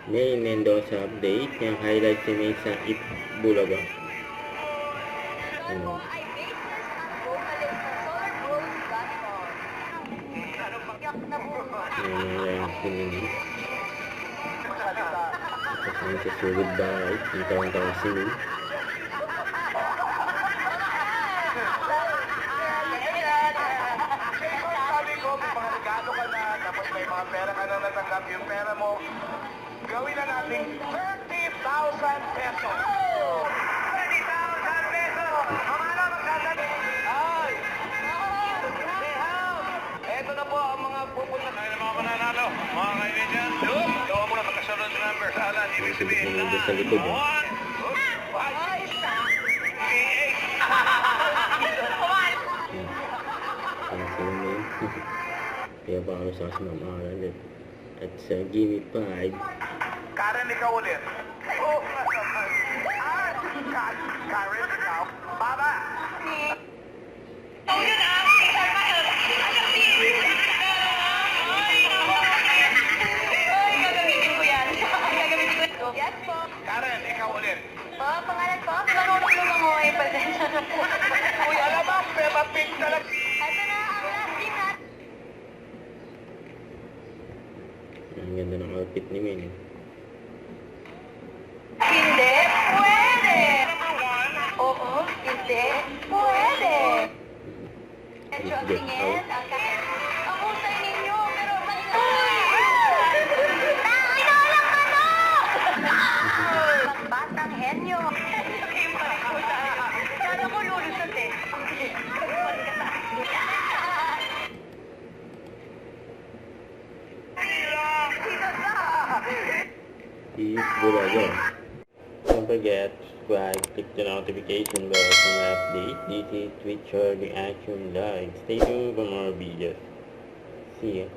May Mendoza update. Yung highlight ni May sa Bulaga. Ano? Yung sinili. Kasama sa sulod bahay. Yung tawang sinili. Mga pera ka na natanggap, yung pera mo, gawin na natin 30,000 pesos. 30,000 pesos! Mamano magsasabi? Ay! Ito na po ang mga pupunta tayo ng mga mananalo. Mga kaibigan, gawa mo na pagkasunod ng number sa alan. Ibig sabihin na 1, 5, 8. Kaya pa kami sa mamahalan ulit. At sa Gimme 5. Karen, ikaw ulit. Oh, Karen, ikaw. Baba! Yes po. Karen, ikaw ulit. Po, pangalan po? Lumang-lumang pasensya na po. Uy, alam mo, Peppa Pig talaga. Ito na ang last team natin. Ang ganda ng outfit ni Min. Hindi pwede. Oo, hindi pwede. Medyo ang tingin, ang kahit. Ang husay ninyo, pero Tanginolang ano! Batang henyo. Kala mo lulusot eh. Bulaga. Don't forget to subscribe, click the notification bell for my update. This is Twitcher Reaction Live. Stay tuned for more videos. See ya.